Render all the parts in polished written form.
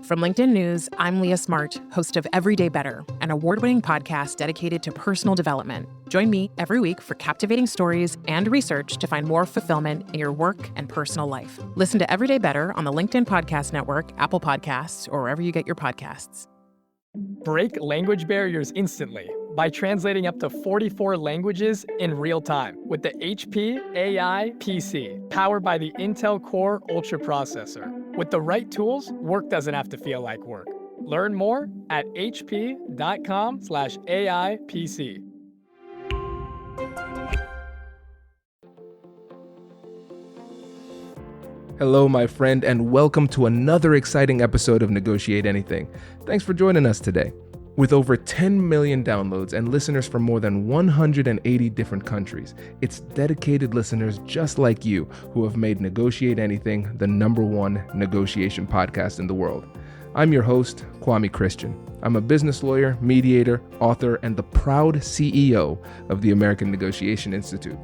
From LinkedIn News, I'm Leah Smart, host of Everyday Better, an award-winning podcast dedicated to personal development. Join me every week for captivating stories and research to find more fulfillment in your work and personal life. Listen to Everyday Better on the LinkedIn Podcast Network, Apple Podcasts, or wherever you get your podcasts. Break language barriers instantly by translating up to 44 languages in real time with the HP AI PC, powered by the Intel Core Ultra processor. With the right tools, work doesn't have to feel like work. Learn more at hp.com/AI PC. Hello, my friend, and welcome to another exciting episode of Negotiate Anything. Thanks for joining us today. With over 10 million downloads and listeners from more than 180 different countries, it's dedicated listeners just like you who have made Negotiate Anything the #1 negotiation podcast in the world. I'm your host, Kwame Christian. I'm a business lawyer, mediator, author, and the proud CEO of the American Negotiation Institute.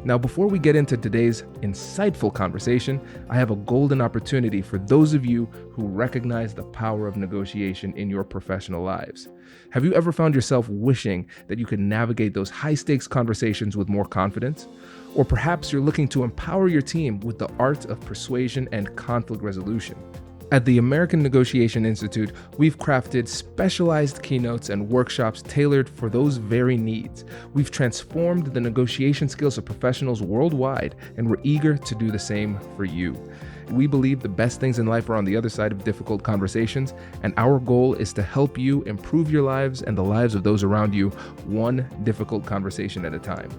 Now, before we get into today's insightful conversation, I have a golden opportunity for those of you who recognize the power of negotiation in your professional lives. Have you ever found yourself wishing that you could navigate those high-stakes conversations with more confidence? Or perhaps you're looking to empower your team with the art of persuasion and conflict resolution. At the American Negotiation Institute, we've crafted specialized keynotes and workshops tailored for those very needs. We've transformed the negotiation skills of professionals worldwide, and we're eager to do the same for you. We believe the best things in life are on the other side of difficult conversations, and our goal is to help you improve your lives and the lives of those around you, one difficult conversation at a time.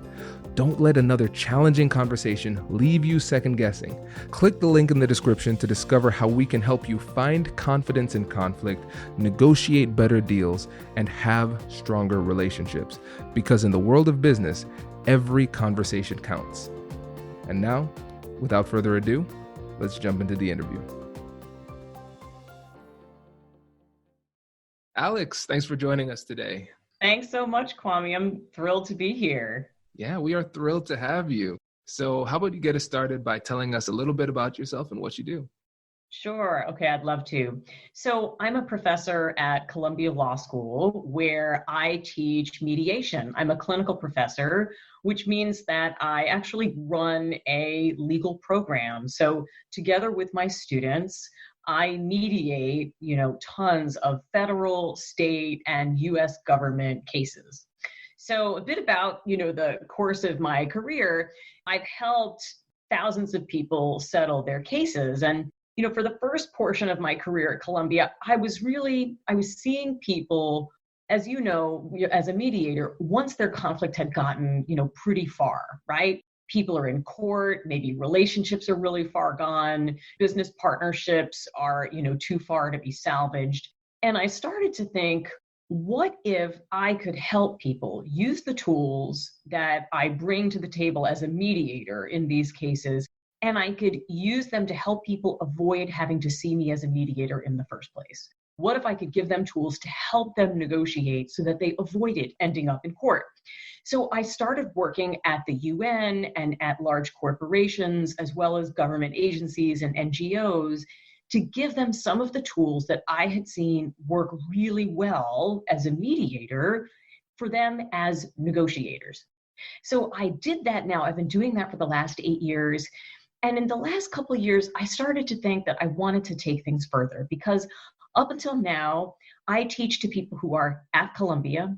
Don't let another challenging conversation leave you second guessing. Click the link in the description to discover how we can help you find confidence in conflict, negotiate better deals, and have stronger relationships. Because in the world of business, every conversation counts. And now, without further ado, let's jump into the interview. Alex, thanks for joining us today. Thanks so much, Kwame. I'm thrilled to be here. Yeah, we are thrilled to have you. So how about you get us started by telling us a little bit about yourself and what you do? Sure. Okay, I'd love to. So I'm a professor at Columbia Law School where I teach mediation. I'm a clinical professor, which means that I actually run a legal program. So together with my students, I mediate, tons of federal, state, and US government cases. So a bit about, the course of my career, I've helped thousands of people settle their cases. And, for the first portion of my career at Columbia, I was seeing people, as you know, as a mediator, once their conflict had gotten, pretty far, right? People are in court, maybe relationships are really far gone, business partnerships are, too far to be salvaged. And I started to think, what if I could help people use the tools that I bring to the table as a mediator in these cases, and I could use them to help people avoid having to see me as a mediator in the first place? What if I could give them tools to help them negotiate so that they avoided ending up in court? So I started working at the UN and at large corporations, as well as government agencies and NGOs, to give them some of the tools that I had seen work really well as a mediator for them as negotiators. So I did that now. I've been doing that for the last 8 years. And in the last couple of years, I started to think that I wanted to take things further because up until now, I teach to people who are at Columbia,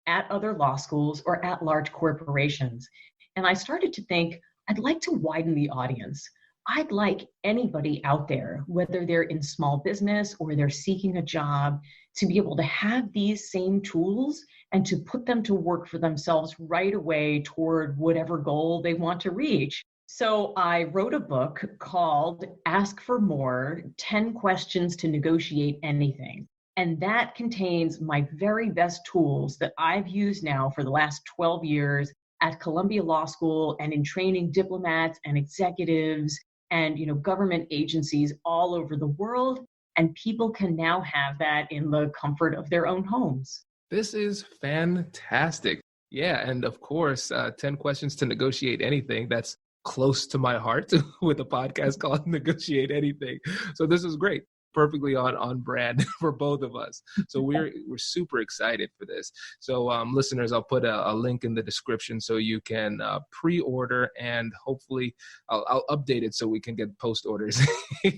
at other law schools, or at large corporations. And I started to think, I'd like to widen the audience. I'd like anybody out there, whether they're in small business or they're seeking a job, to be able to have these same tools and to put them to work for themselves right away toward whatever goal they want to reach. So I wrote a book called Ask for More, 10 Questions to Negotiate Anything. And that contains my very best tools that I've used now for the last 12 years at Columbia Law School and in training diplomats and executives and government agencies all over the world, and people can now have that in the comfort of their own homes. This is fantastic. Yeah, and of course, 10 questions to negotiate anything. That's close to my heart with a podcast called Negotiate Anything. So this is great. perfectly on brand for both of us. So we're super excited for this. So listeners, I'll put a link in the description so you can pre-order, and hopefully I'll update it so we can get post orders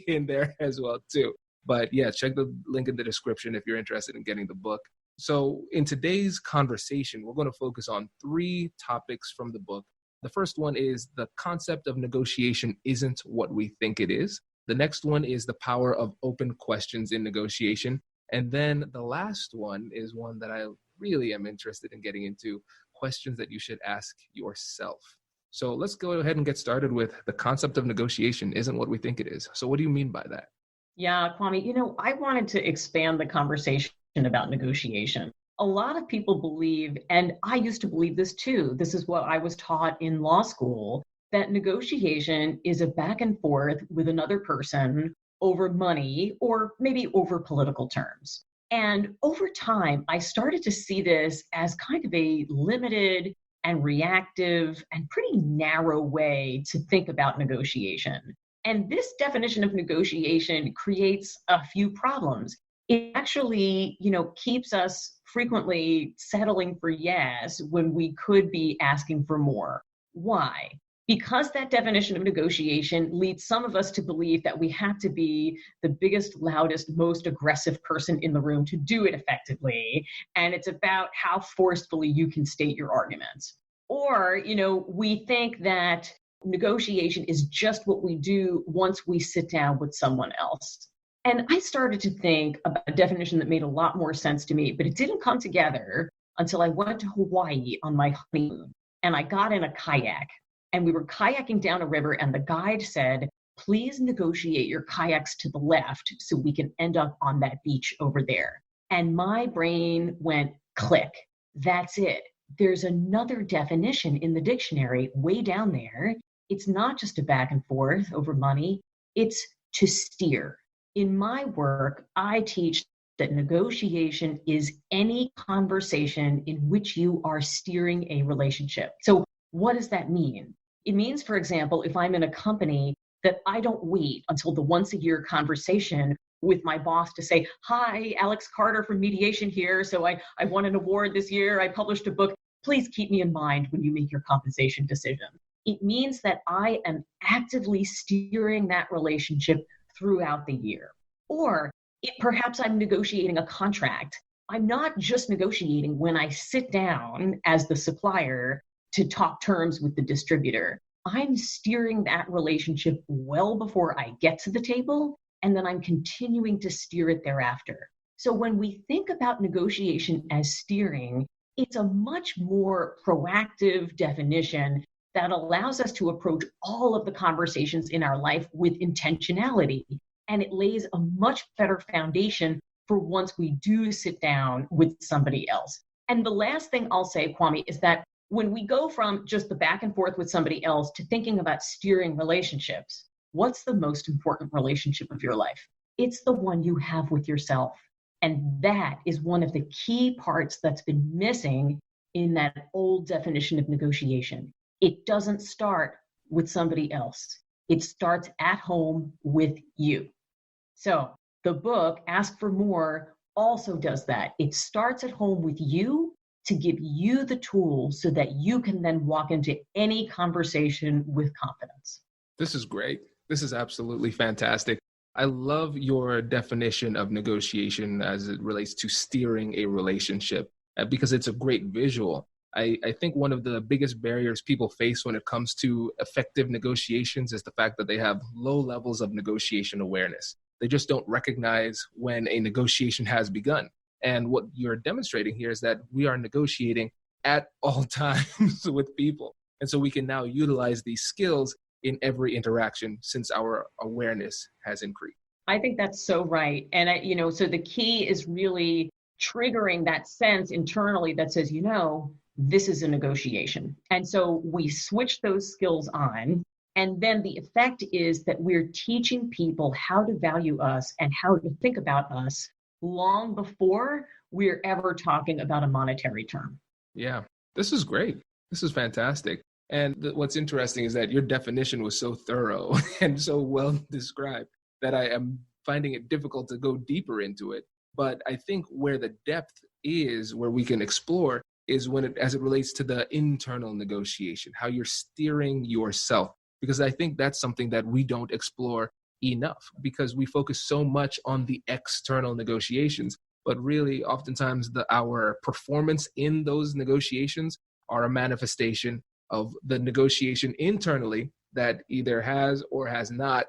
in there as well too. But yeah, check the link in the description if you're interested in getting the book. So in today's conversation, we're going to focus on 3 topics from the book. The first one is the concept of negotiation isn't what we think it is. The next one is the power of open questions in negotiation. And then the last one is one that I really am interested in getting into, questions that you should ask yourself. So let's go ahead and get started with the concept of negotiation isn't what we think it is. So what do you mean by that? Yeah, Kwame, I wanted to expand the conversation about negotiation. A lot of people believe, and I used to believe this too, this is what I was taught in law school, that negotiation is a back and forth with another person over money or maybe over political terms. And over time, I started to see this as kind of a limited and reactive and pretty narrow way to think about negotiation. And this definition of negotiation creates a few problems. It actually, keeps us frequently settling for yes when we could be asking for more. Why? Because that definition of negotiation leads some of us to believe that we have to be the biggest, loudest, most aggressive person in the room to do it effectively. And it's about how forcefully you can state your arguments. Or, we think that negotiation is just what we do once we sit down with someone else. And I started to think about a definition that made a lot more sense to me, but it didn't come together until I went to Hawaii on my honeymoon. And I got in a kayak, and we were kayaking down a river, and the guide said, please negotiate your kayaks to the left so we can end up on that beach over there. And my brain went click. That's it. There's another definition in the dictionary way down there. It's not just a back and forth over money. It's to steer. In my work, I teach that negotiation is any conversation in which you are steering a relationship. So what does that mean? It means, for example, if I'm in a company, that I don't wait until the once a year conversation with my boss to say, hi, Alex Carter from Mediation here. So I won an award this year. I published a book. Please keep me in mind when you make your compensation decision. It means that I am actively steering that relationship throughout the year. Or perhaps I'm negotiating a contract. I'm not just negotiating when I sit down as the supplier to talk terms with the distributor. I'm steering that relationship well before I get to the table, and then I'm continuing to steer it thereafter. So when we think about negotiation as steering, it's a much more proactive definition that allows us to approach all of the conversations in our life with intentionality. And it lays a much better foundation for once we do sit down with somebody else. And the last thing I'll say, Kwame, is that when we go from just the back and forth with somebody else to thinking about steering relationships, what's the most important relationship of your life? It's the one you have with yourself. And that is one of the key parts that's been missing in that old definition of negotiation. It doesn't start with somebody else. It starts at home with you. So the book, Ask for More, also does that. It starts at home with you to give you the tools so that you can then walk into any conversation with confidence. This is great. This is absolutely fantastic. I love your definition of negotiation as it relates to steering a relationship because it's a great visual. I think one of the biggest barriers people face when it comes to effective negotiations is the fact that they have low levels of negotiation awareness. They just don't recognize when a negotiation has begun. And what you're demonstrating here is that we are negotiating at all times with people. And so we can now utilize these skills in every interaction since our awareness has increased. I think that's so right. And, so the key is really triggering that sense internally that says, this is a negotiation. And so we switch those skills on. And then the effect is that we're teaching people how to value us and how to think about us long before we're ever talking about a monetary term. Yeah, this is great. This is fantastic. And what's interesting is that your definition was so thorough and so well described that I am finding it difficult to go deeper into it. But I think where the depth is, where we can explore, is as it relates to the internal negotiation, how you're steering yourself. Because I think that's something that we don't explore enough, because we focus so much on the external negotiations. But really, oftentimes, our performance in those negotiations are a manifestation of the negotiation internally that either has or has not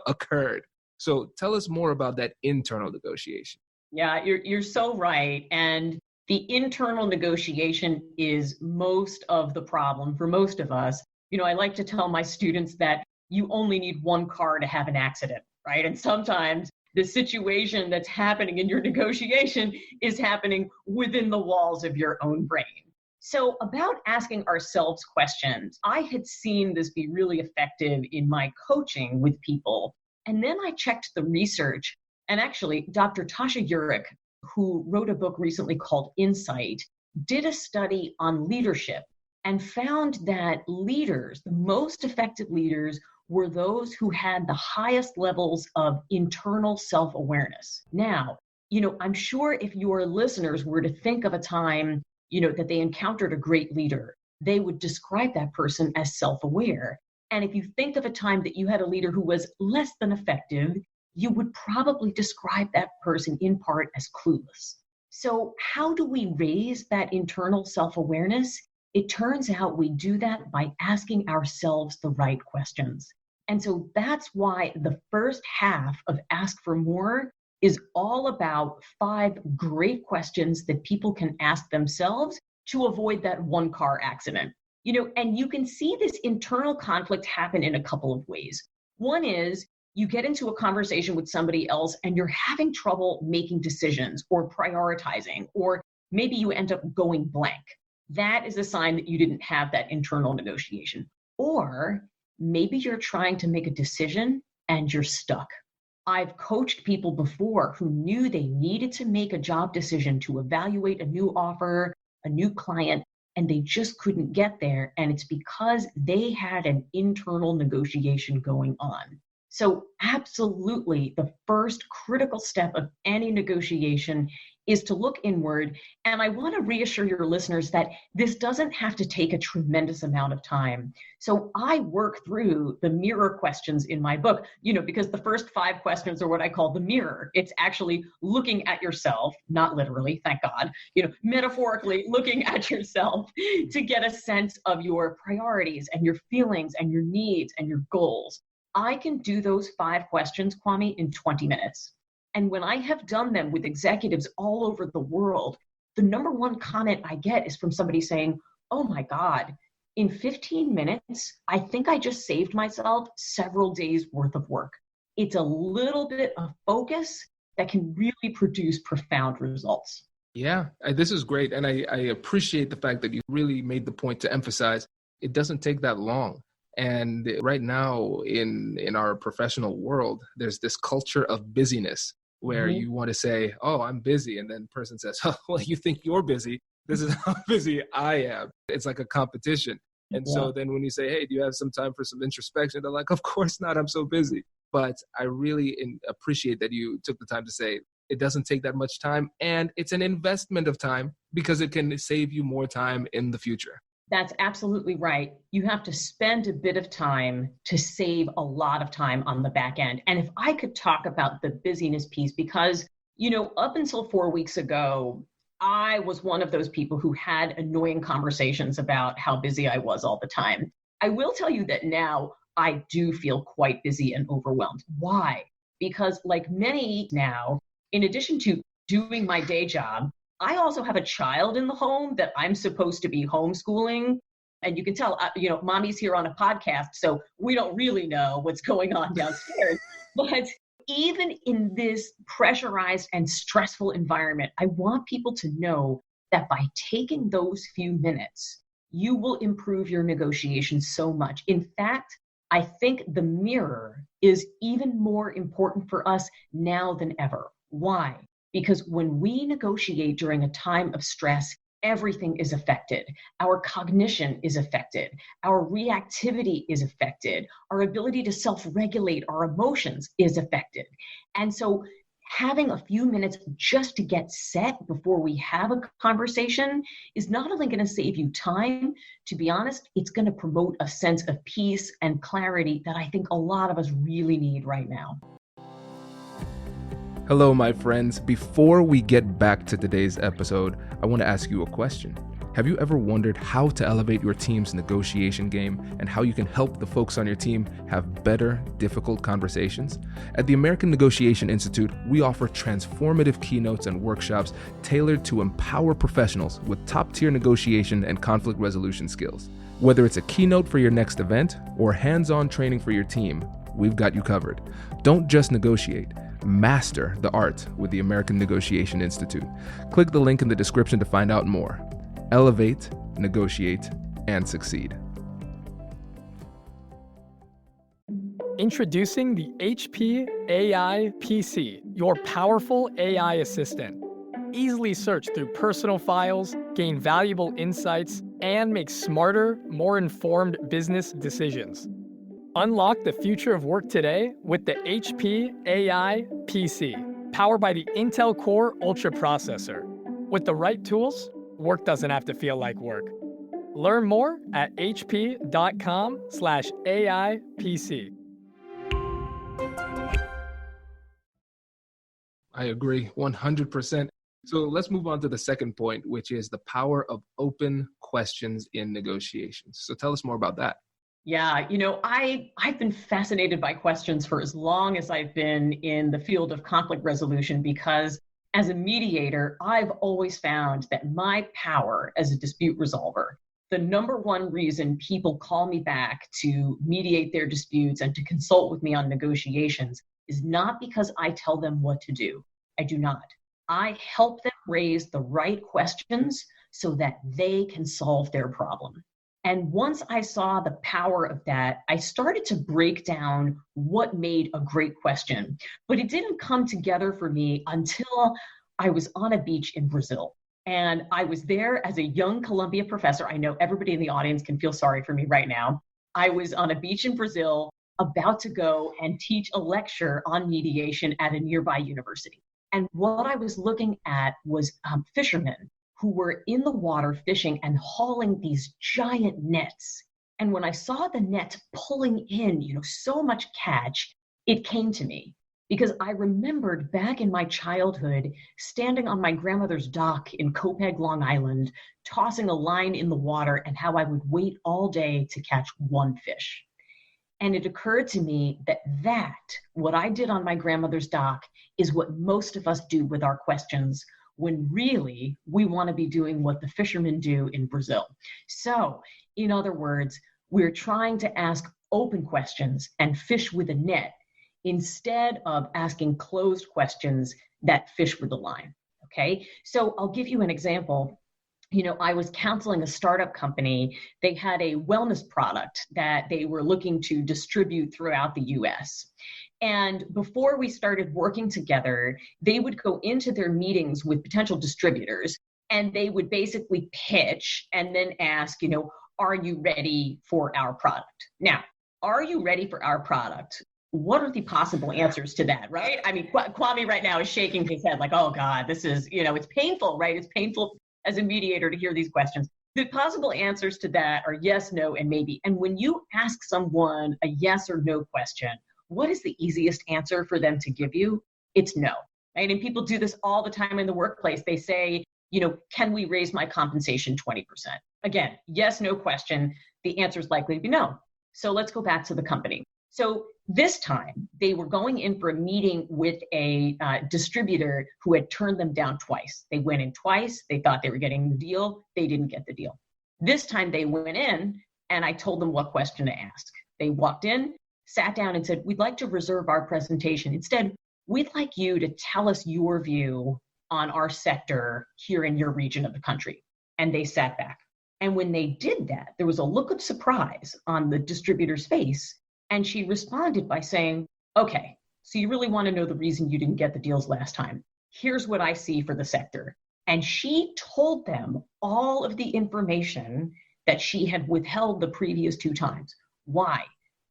occurred. So tell us more about that internal negotiation. Yeah, you're so right. And the internal negotiation is most of the problem for most of us. I like to tell my students that you only need one car to have an accident, right? And sometimes the situation that's happening in your negotiation is happening within the walls of your own brain. So about asking ourselves questions, I had seen this be really effective in my coaching with people. And then I checked the research, and actually Dr. Tasha Eurich, who wrote a book recently called Insight, did a study on leadership and found that leaders, the most effective leaders, were those who had the highest levels of internal self-awareness. Now, I'm sure if your listeners were to think of a time, that they encountered a great leader, they would describe that person as self-aware. And if you think of a time that you had a leader who was less than effective, you would probably describe that person in part as clueless. So how do we raise that internal self-awareness? It turns out we do that by asking ourselves the right questions. And so that's why the first half of Ask for More is all about 5 great questions that people can ask themselves to avoid that one car accident. And you can see this internal conflict happen in a couple of ways. One is you get into a conversation with somebody else and you're having trouble making decisions or prioritizing, or maybe you end up going blank. That is a sign that you didn't have that internal negotiation. Or maybe you're trying to make a decision and you're stuck. I've coached people before who knew they needed to make a job decision to evaluate a new offer, a new client, and they just couldn't get there. And it's because they had an internal negotiation going on. So absolutely, the first critical step of any negotiation is to look inward. And I want to reassure your listeners that this doesn't have to take a tremendous amount of time. So I work through the mirror questions in my book, because the first 5 questions are what I call the mirror. It's actually looking at yourself, not literally, thank God, metaphorically looking at yourself to get a sense of your priorities and your feelings and your needs and your goals. I can do those 5 questions, Kwame, in 20 minutes. And when I have done them with executives all over the world, the number one comment I get is from somebody saying, oh my God, in 15 minutes, I think I just saved myself several days worth of work. It's a little bit of focus that can really produce profound results. Yeah, this is great. And I appreciate the fact that you really made the point to emphasize it doesn't take that long. And right now in our professional world, there's this culture of busyness where you want to say, oh, I'm busy. And then the person says, oh, well, you think you're busy. This is how busy I am. It's like a competition. And so then when you say, hey, do you have some time for some introspection? They're like, of course not. I'm so busy. But I really appreciate that you took the time to say it doesn't take that much time. And it's an investment of time because it can save you more time in the future. That's absolutely right. You have to spend a bit of time to save a lot of time on the back end. And if I could talk about the busyness piece, because, up until 4 weeks ago, I was one of those people who had annoying conversations about how busy I was all the time. I will tell you that now I do feel quite busy and overwhelmed. Why? Because like many now, in addition to doing my day job, I also have a child in the home that I'm supposed to be homeschooling. And you can tell, mommy's here on a podcast, so we don't really know what's going on downstairs. But even in this pressurized and stressful environment, I want people to know that by taking those few minutes, you will improve your negotiations so much. In fact, I think the mirror is even more important for us now than ever. Why? Because when we negotiate during a time of stress, everything is affected. Our cognition is affected. Our reactivity is affected. Our ability to self-regulate our emotions is affected. And so having a few minutes just to get set before we have a conversation is not only going to save you time, to be honest, it's going to promote a sense of peace and clarity that I think a lot of us really need right now. Hello, my friends. Before we get back to today's episode, I want to ask you a question. Have you ever wondered how to elevate your team's negotiation game and how you can help the folks on your team have better, difficult conversations? At the American Negotiation Institute, we offer transformative keynotes and workshops tailored to empower professionals with top-tier negotiation and conflict resolution skills. Whether it's a keynote for your next event or hands-on training for your team, we've got you covered. Don't just negotiate. Master the art with the American Negotiation Institute. Click the link in the description to find out more. Elevate, negotiate, and succeed. Introducing the HP AI PC, your powerful AI assistant. Easily search through personal files, gain valuable insights, and make smarter, more informed business decisions. Unlock the future of work today with the HP AI PC, powered by the Intel Core Ultra processor. With the right tools, work doesn't have to feel like work. Learn more at hp.com/AIPC. I agree 100%. So let's move on to the second point, which is the power of open questions in negotiations. So tell us more about that. Yeah, I've been fascinated by questions for as long as I've been in the field of conflict resolution, because as a mediator, I've always found that my power as a dispute resolver, the number one reason people call me back to mediate their disputes and to consult with me on negotiations is not because I tell them what to do. I do not. I help them raise the right questions so that they can solve their problem. And once I saw the power of that, I started to break down what made a great question. But it didn't come together for me until I was on a beach in Brazil. And I was there as a young Columbia professor. I know everybody in the audience can feel sorry for me right now. I was on a beach in Brazil about to go and teach a lecture on mediation at a nearby university. And what I was looking at was fishermen who were in the water fishing and hauling these giant nets. And when I saw the nets pulling in, so much catch, it came to me because I remembered back in my childhood, standing on my grandmother's dock in Copeg, Long Island, tossing a line in the water and how I would wait all day to catch one fish. And it occurred to me that what I did on my grandmother's dock is what most of us do with our questions, when really we want to be doing what the fishermen do in Brazil. So, in other words, we're trying to ask open questions and fish with a net instead of asking closed questions that fish with a line. Okay, so I'll give you an example. I was counseling a startup company. They had a wellness product that they were looking to distribute throughout the US. And before we started working together, they would go into their meetings with potential distributors and they would basically pitch and then ask, are you ready for our product? Now, are you ready for our product? What are the possible answers to that, right? I mean, Kwame right now is shaking his head like, oh God, this is, it's painful, right? It's painful as a mediator to hear these questions. The possible answers to that are yes, no, and maybe. And when you ask someone a yes or no question, what is the easiest answer for them to give you? It's no, right? And people do this all the time in the workplace. They say, can we raise my compensation 20%? Again, yes, no question. The answer is likely to be no. So let's go back to the company. So this time they were going in for a meeting with a distributor who had turned them down twice. They went in twice. They thought they were getting the deal. They didn't get the deal. This time they went in and I told them what question to ask. They walked in, sat down and said, we'd like to reserve our presentation. Instead, we'd like you to tell us your view on our sector here in your region of the country. And they sat back. And when they did that, there was a look of surprise on the distributor's face. And she responded by saying, okay, so you really want to know the reason you didn't get the deals last time. Here's what I see for the sector. And she told them all of the information that she had withheld the previous 2 times. Why?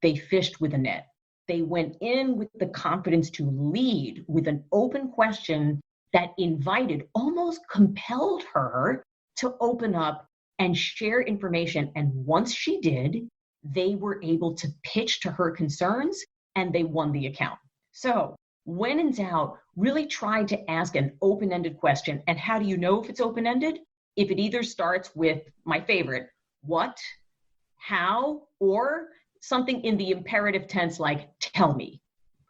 They fished with a net. They went in with the confidence to lead with an open question that invited, almost compelled her to open up and share information. And once she did, they were able to pitch to her concerns and they won the account. So when in doubt, really try to ask an open-ended question. And how do you know if it's open-ended? If it either starts with my favorite, what, how, or something in the imperative tense like tell me.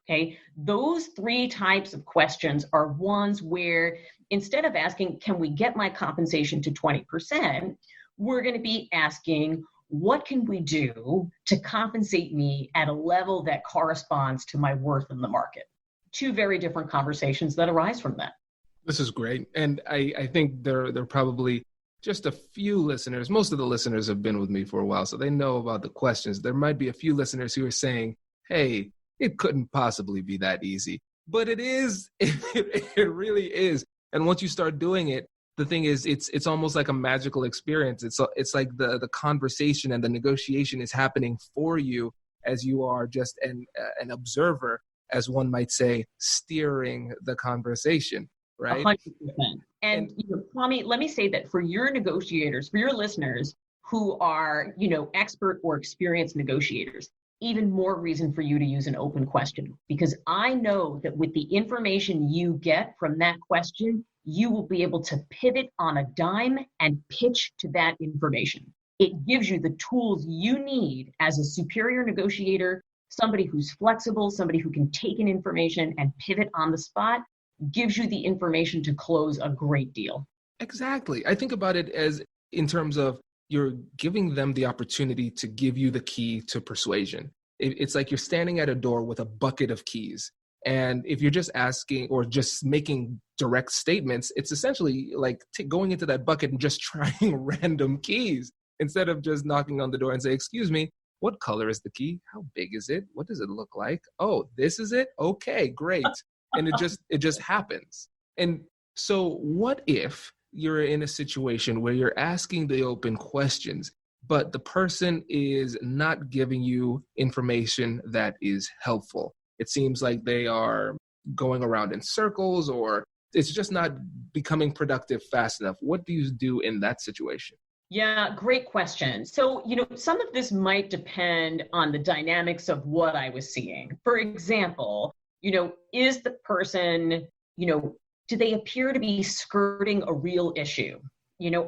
Okay, those 3 types of questions are ones where instead of asking, can we get my compensation to 20%, we're going to be asking, what can we do to compensate me at a level that corresponds to my worth in the market? 2 very different conversations that arise from that. This is great. And I think there are probably just a few listeners. Most of the listeners have been with me for a while, so they know about the questions. There might be a few listeners who are saying, hey, it couldn't possibly be that easy. But it is. It really is. And once you start doing it, the thing is, it's almost like a magical experience. It's like the conversation and the negotiation is happening for you as you are just an observer, as one might say, steering the conversation, right? 100%. And Kwame, let me say that for your negotiators, for your listeners who are, expert or experienced negotiators, even more reason for you to use an open question, because I know that with the information you get from that question, you will be able to pivot on a dime and pitch to that information. It gives you the tools you need as a superior negotiator, somebody who's flexible, somebody who can take in information and pivot on the spot, gives you the information to close a great deal. Exactly. I think about it as in terms of you're giving them the opportunity to give you the key to persuasion. It's like you're standing at a door with a bucket of keys. And if you're just asking or just making direct statements, it's essentially like going into that bucket and just trying random keys instead of just knocking on the door and say, excuse me, what color is the key? How big is it? What does it look like? Oh, this is it? Okay, great. And it just happens. And so what if you're in a situation where you're asking the open questions, but the person is not giving you information that is helpful? It seems like they are going around in circles, or it's just not becoming productive fast enough. What do you do in that situation? Yeah, great question. So, some of this might depend on the dynamics of what I was seeing. For example, is the person, do they appear to be skirting a real issue?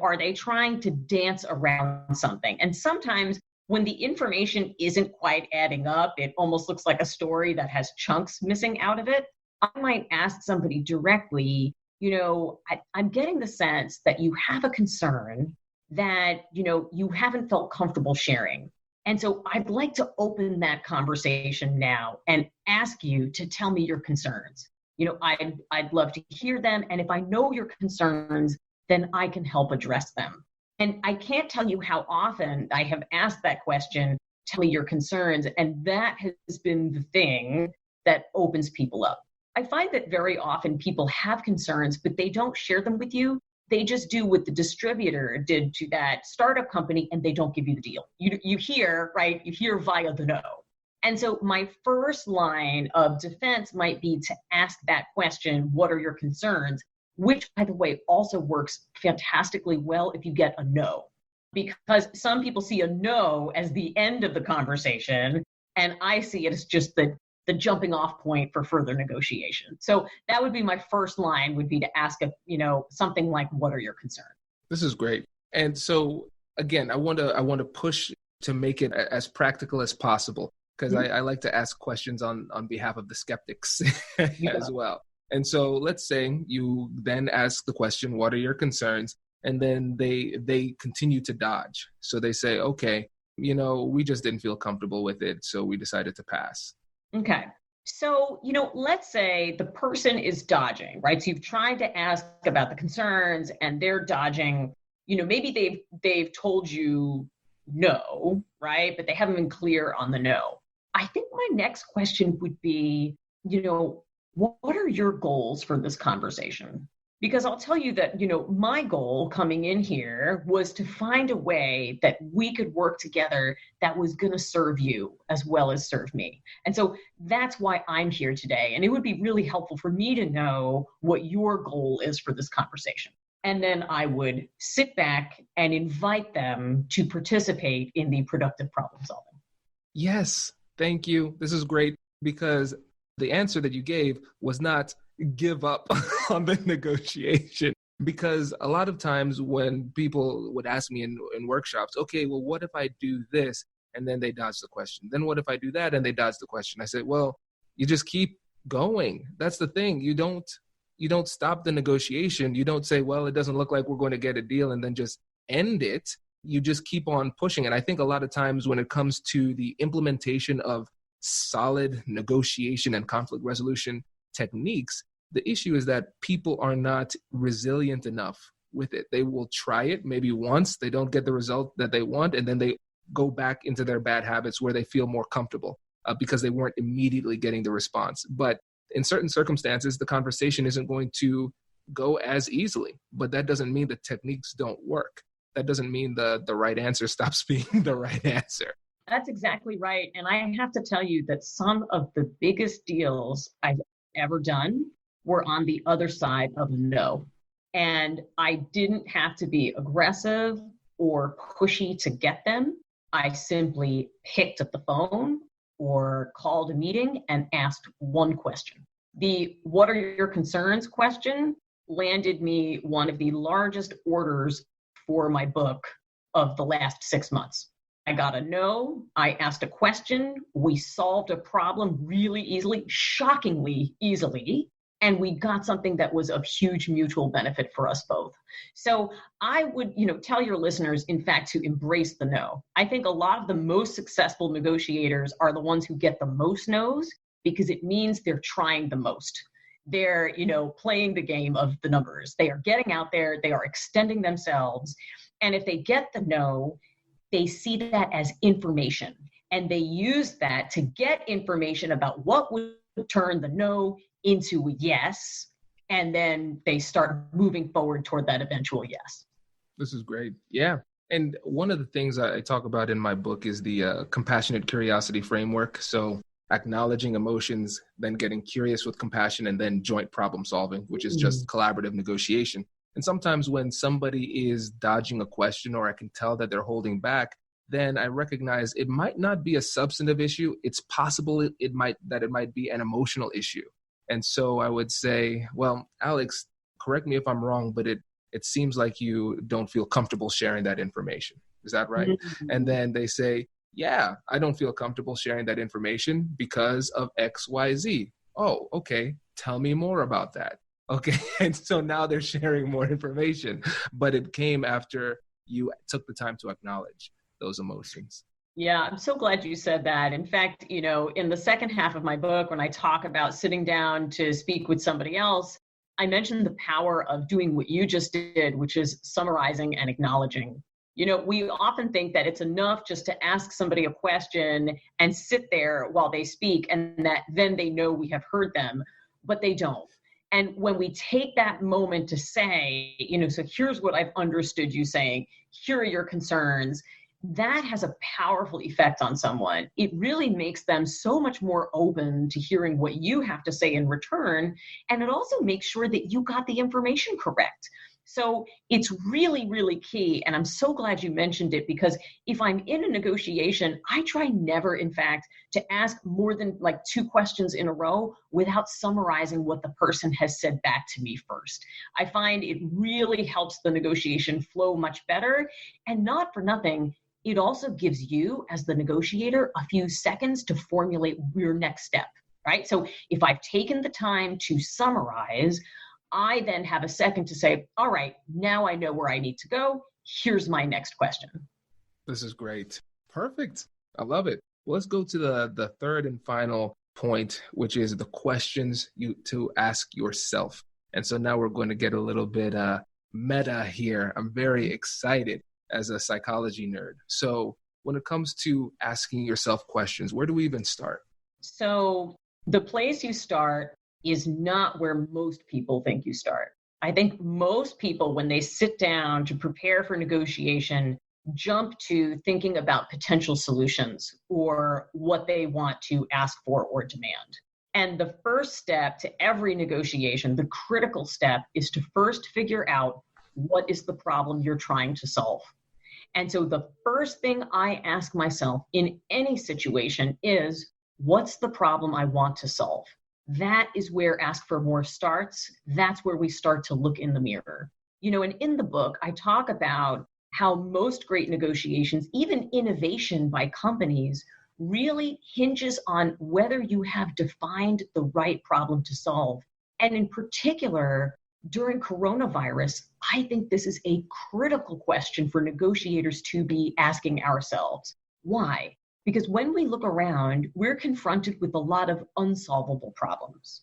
Are they trying to dance around something? And sometimes when the information isn't quite adding up, it almost looks like a story that has chunks missing out of it. I might ask somebody directly, I'm getting the sense that you have a concern that, you haven't felt comfortable sharing. And so I'd like to open that conversation now and ask you to tell me your concerns. I'd love to hear them. And if I know your concerns, then I can help address them. And I can't tell you how often I have asked that question, tell me your concerns. And that has been the thing that opens people up. I find that very often people have concerns, but they don't share them with you. They just do what the distributor did to that startup company, and they don't give you the deal. You hear, right? You hear via the no. And so my first line of defense might be to ask that question, what are your concerns? Which, by the way, also works fantastically well if you get a no. Because some people see a no as the end of the conversation, and I see it as just the jumping off point for further negotiation. So that would be my first line, would be to ask, something like, what are your concerns? This is great. And so again, I want to push to make it as practical as possible, because I like to ask questions on behalf of the skeptics as well. And so let's say you then ask the question, what are your concerns? And then they continue to dodge. So they say, okay, we just didn't feel comfortable with it, so we decided to pass. Okay. So, let's say the person is dodging, right? So you've tried to ask about the concerns and they're dodging. Maybe they've told you no, right? But they haven't been clear on the no. I think my next question would be, what are your goals for this conversation? Because I'll tell you that, my goal coming in here was to find a way that we could work together that was going to serve you as well as serve me. And so that's why I'm here today. And it would be really helpful for me to know what your goal is for this conversation. And then I would sit back and invite them to participate in the productive problem solving. Yes, thank you. This is great because the answer that you gave was not give up on the negotiation. Because a lot of times when people would ask me in workshops, okay, well, what if I do this? And then they dodge the question. Then what if I do that? And they dodge the question. I said, well, you just keep going. That's the thing. You don't stop the negotiation. You don't say, well, it doesn't look like we're going to get a deal and then just end it. You just keep on pushing. And I think a lot of times when it comes to the implementation of solid negotiation and conflict resolution techniques, the issue is that people are not resilient enough with it. They will try it maybe once, they don't get the result that they want, and then they go back into their bad habits where they feel more comfortable because they weren't immediately getting the response. But in certain circumstances, the conversation isn't going to go as easily, but that doesn't mean the techniques don't work. That doesn't mean the right answer stops being the right answer. That's exactly right. And I have to tell you that some of the biggest deals I've ever done were on the other side of no. And I didn't have to be aggressive or pushy to get them. I simply picked up the phone or called a meeting and asked one question. The "what are your concerns" question landed me one of the largest orders for my book of the last 6 months. I got a no, I asked a question, we solved a problem really easily, shockingly easily, and we got something that was of huge mutual benefit for us both. So I would, tell your listeners, in fact, to embrace the no. I think a lot of the most successful negotiators are the ones who get the most no's because it means they're trying the most. They're, playing the game of the numbers. They are getting out there, they are extending themselves. And if they get the no, they see that as information, and they use that to get information about what would turn the no into a yes, and then they start moving forward toward that eventual yes. This is great. Yeah. And one of the things I talk about in my book is the compassionate curiosity framework. So acknowledging emotions, then getting curious with compassion, and then joint problem solving, which is just collaborative negotiation. And sometimes when somebody is dodging a question or I can tell that they're holding back, then I recognize it might not be a substantive issue. It's possible it might be an emotional issue. And so I would say, well, Alex, correct me if I'm wrong, but it seems like you don't feel comfortable sharing that information. Is that right? Mm-hmm. And then they say, yeah, I don't feel comfortable sharing that information because of X, Y, Z. Oh, okay. Tell me more about that. Okay. And so now they're sharing more information, but it came after you took the time to acknowledge those emotions. Yeah, I'm so glad you said that. In fact, in the second half of my book, when I talk about sitting down to speak with somebody else, I mentioned the power of doing what you just did, which is summarizing and acknowledging. We often think that it's enough just to ask somebody a question and sit there while they speak and that then they know we have heard them, but they don't. And when we take that moment to say, so here's what I've understood you saying, here are your concerns, that has a powerful effect on someone. It really makes them so much more open to hearing what you have to say in return. And it also makes sure that you got the information correct. So it's really, really key. And I'm so glad you mentioned it because if I'm in a negotiation, I try never, in fact, to ask more than like 2 questions in a row without summarizing what the person has said back to me first. I find it really helps the negotiation flow much better. And not for nothing, it also gives you, as the negotiator, a few seconds to formulate your next step, right? So if I've taken the time to summarize, I then have a second to say, all right, now I know where I need to go. Here's my next question. This is great. Perfect. I love it. Well, let's go to the third and final point, which is the questions to ask yourself. And so now we're going to get a little bit meta here. I'm very excited as a psychology nerd. So when it comes to asking yourself questions, where do we even start? So the place you start is not where most people think you start. I think most people, when they sit down to prepare for negotiation, jump to thinking about potential solutions or what they want to ask for or demand. And the first step to every negotiation, the critical step, is to first figure out what is the problem you're trying to solve. And so the first thing I ask myself in any situation is, what's the problem I want to solve? That is where Ask for More starts. That's where we start to look in the mirror. And in the book, I talk about how most great negotiations, even innovation by companies, really hinges on whether you have defined the right problem to solve. And in particular, during coronavirus, I think this is a critical question for negotiators to be asking ourselves. Why? Because when we look around, we're confronted with a lot of unsolvable problems.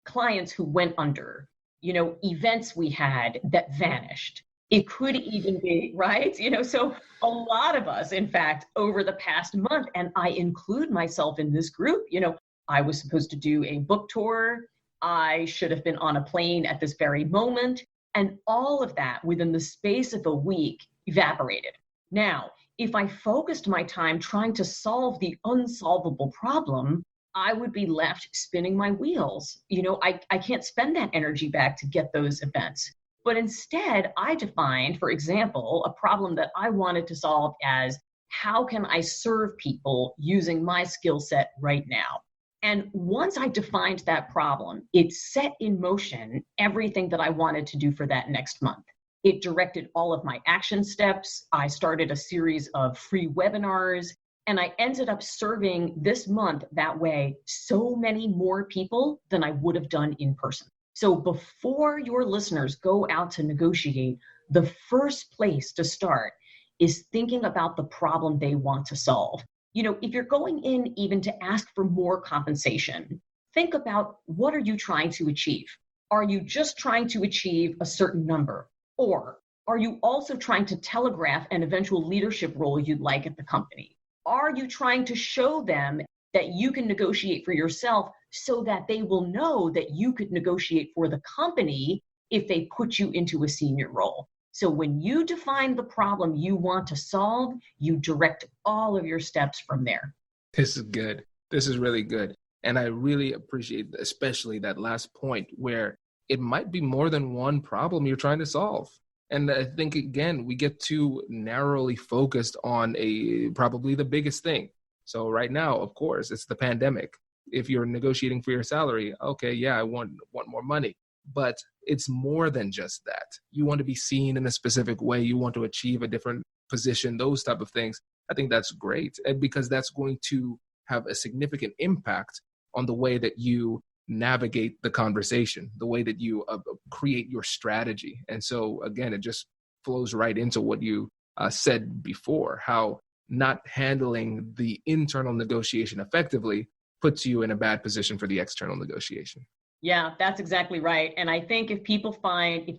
Clients who went under, events we had that vanished. It could even be, right? So a lot of us, in fact, over the past month, and I include myself in this group, I was supposed to do a book tour. I should have been on a plane at this very moment. And all of that within the space of a week evaporated. Now, if I focused my time trying to solve the unsolvable problem, I would be left spinning my wheels. I can't spend that energy back to get those events. But instead, I defined, for example, a problem that I wanted to solve as, how can I serve people using my skill set right now? And once I defined that problem, it set in motion everything that I wanted to do for that next month. It directed all of my action steps. I started a series of free webinars, and I ended up serving this month that way so many more people than I would have done in person. So before your listeners go out to negotiate, the first place to start is thinking about the problem they want to solve. If you're going in even to ask for more compensation, think about, what are you trying to achieve? Are you just trying to achieve a certain number? Or are you also trying to telegraph an eventual leadership role you'd like at the company? Are you trying to show them that you can negotiate for yourself so that they will know that you could negotiate for the company if they put you into a senior role? So when you define the problem you want to solve, you direct all of your steps from there. This is good. This is really good. And I really appreciate especially that last point where it might be more than one problem you're trying to solve. And I think, again, we get too narrowly focused on probably the biggest thing. So right now, of course, it's the pandemic. If you're negotiating for your salary, okay, yeah, I want more money. But it's more than just that. You want to be seen in a specific way. You want to achieve a different position, those type of things. I think that's great. And because that's going to have a significant impact on the way that you navigate the conversation, the way that you create your strategy. And so, again, it just flows right into what you said before, how not handling the internal negotiation effectively puts you in a bad position for the external negotiation. Yeah, that's exactly right. And I think if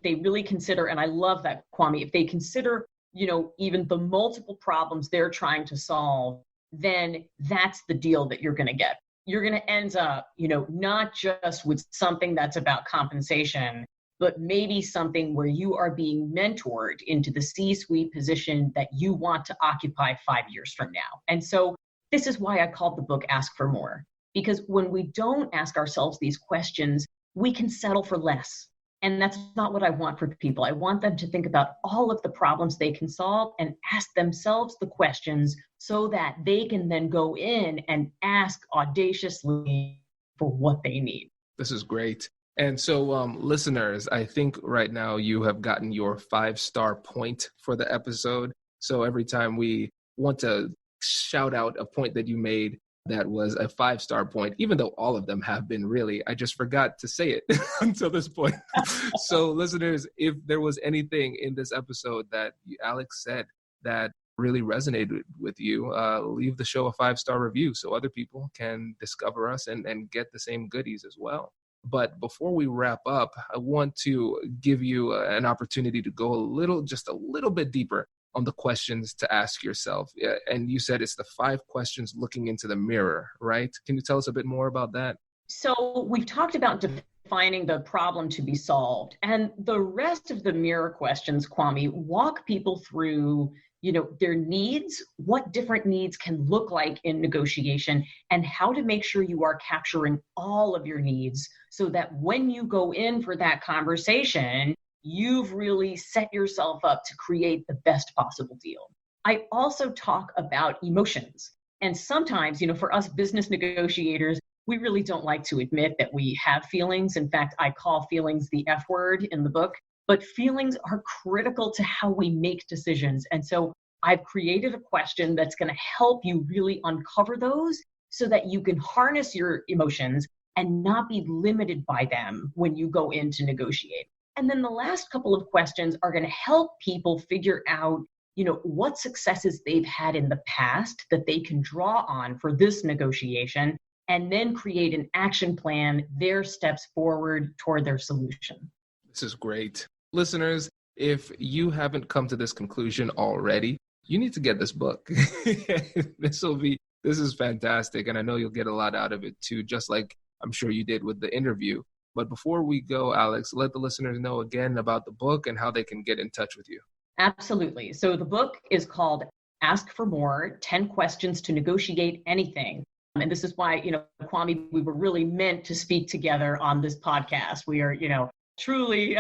they really consider, and I love that, Kwame, if they consider, even the multiple problems they're trying to solve, then that's the deal that you're going to get. You're going to end up, not just with something that's about compensation, but maybe something where you are being mentored into the C-suite position that you want to occupy 5 years from now. And so this is why I called the book Ask for More. Because when we don't ask ourselves these questions, we can settle for less. And that's not what I want for people. I want them to think about all of the problems they can solve and ask themselves the questions so that they can then go in and ask audaciously for what they need. This is great. And so, listeners, I think right now you have gotten your 5-star point for the episode. So every time we want to shout out a point that you made, that was a 5-star point, even though all of them have been really, I just forgot to say it until this point. So listeners, if there was anything in this episode that Alex said that really resonated with you, leave the show a 5-star review so other people can discover us and get the same goodies as well. But before we wrap up, I want to give you an opportunity to go just a little bit deeper on the questions to ask yourself. And you said it's the 5 questions looking into the mirror, right? Can you tell us a bit more about that? So we've talked about defining the problem to be solved. And the rest of the mirror questions, Kwame, walk people through, their needs, what different needs can look like in negotiation, and how to make sure you are capturing all of your needs so that when you go in for that conversation, you've really set yourself up to create the best possible deal. I also talk about emotions. And sometimes, for us business negotiators, we really don't like to admit that we have feelings. In fact, I call feelings the F word in the book, but feelings are critical to how we make decisions. And so I've created a question that's going to help you really uncover those so that you can harness your emotions and not be limited by them when you go in to negotiate. And then the last couple of questions are going to help people figure out, what successes they've had in the past that they can draw on for this negotiation, and then create an action plan, their steps forward toward their solution. This is great. Listeners, if you haven't come to this conclusion already, you need to get this book. This is fantastic. And I know you'll get a lot out of it too, just like I'm sure you did with the interview. But before we go, Alex, let the listeners know again about the book and how they can get in touch with you. Absolutely. So the book is called Ask for More, 10 Questions to Negotiate Anything. And this is why, Kwame, we were really meant to speak together on this podcast. We are, truly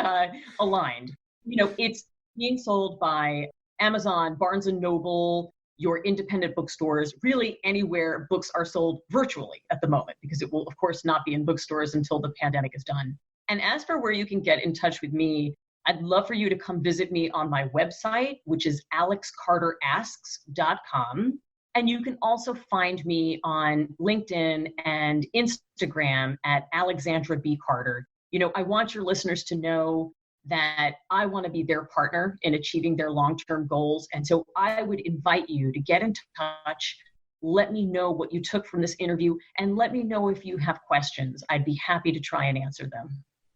aligned. It's being sold by Amazon, Barnes & Noble, your independent bookstores, really anywhere books are sold virtually at the moment, because it will, of course, not be in bookstores until the pandemic is done. And as for where you can get in touch with me, I'd love for you to come visit me on my website, which is alexcarterasks.com. And you can also find me on LinkedIn and Instagram at Alexandra B. Carter. I want your listeners to know that I want to be their partner in achieving their long-term goals. And so I would invite you to get in touch. Let me know what you took from this interview, and let me know if you have questions. I'd be happy to try and answer them.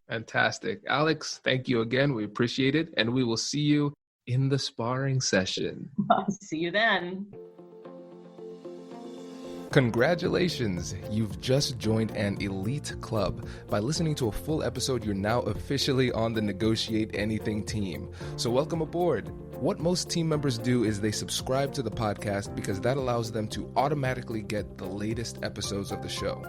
Fantastic. Alex, thank you again. We appreciate it. And we will see you in the sparring session. See you then. Congratulations! You've just joined an elite club. By listening to a full episode, you're now officially on the Negotiate Anything team. So welcome aboard. What most team members do is they subscribe to the podcast because that allows them to automatically get the latest episodes of the show.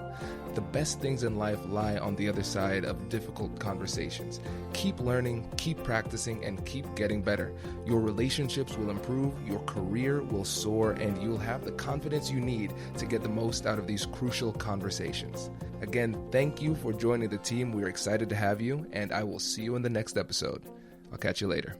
The best things in life lie on the other side of difficult conversations. Keep learning, keep practicing, and keep getting better. Your relationships will improve, your career will soar, and you'll have the confidence you need to get the most out of these crucial conversations. Again, thank you for joining the team. We're excited to have you, and I will see you in the next episode. I'll catch you later.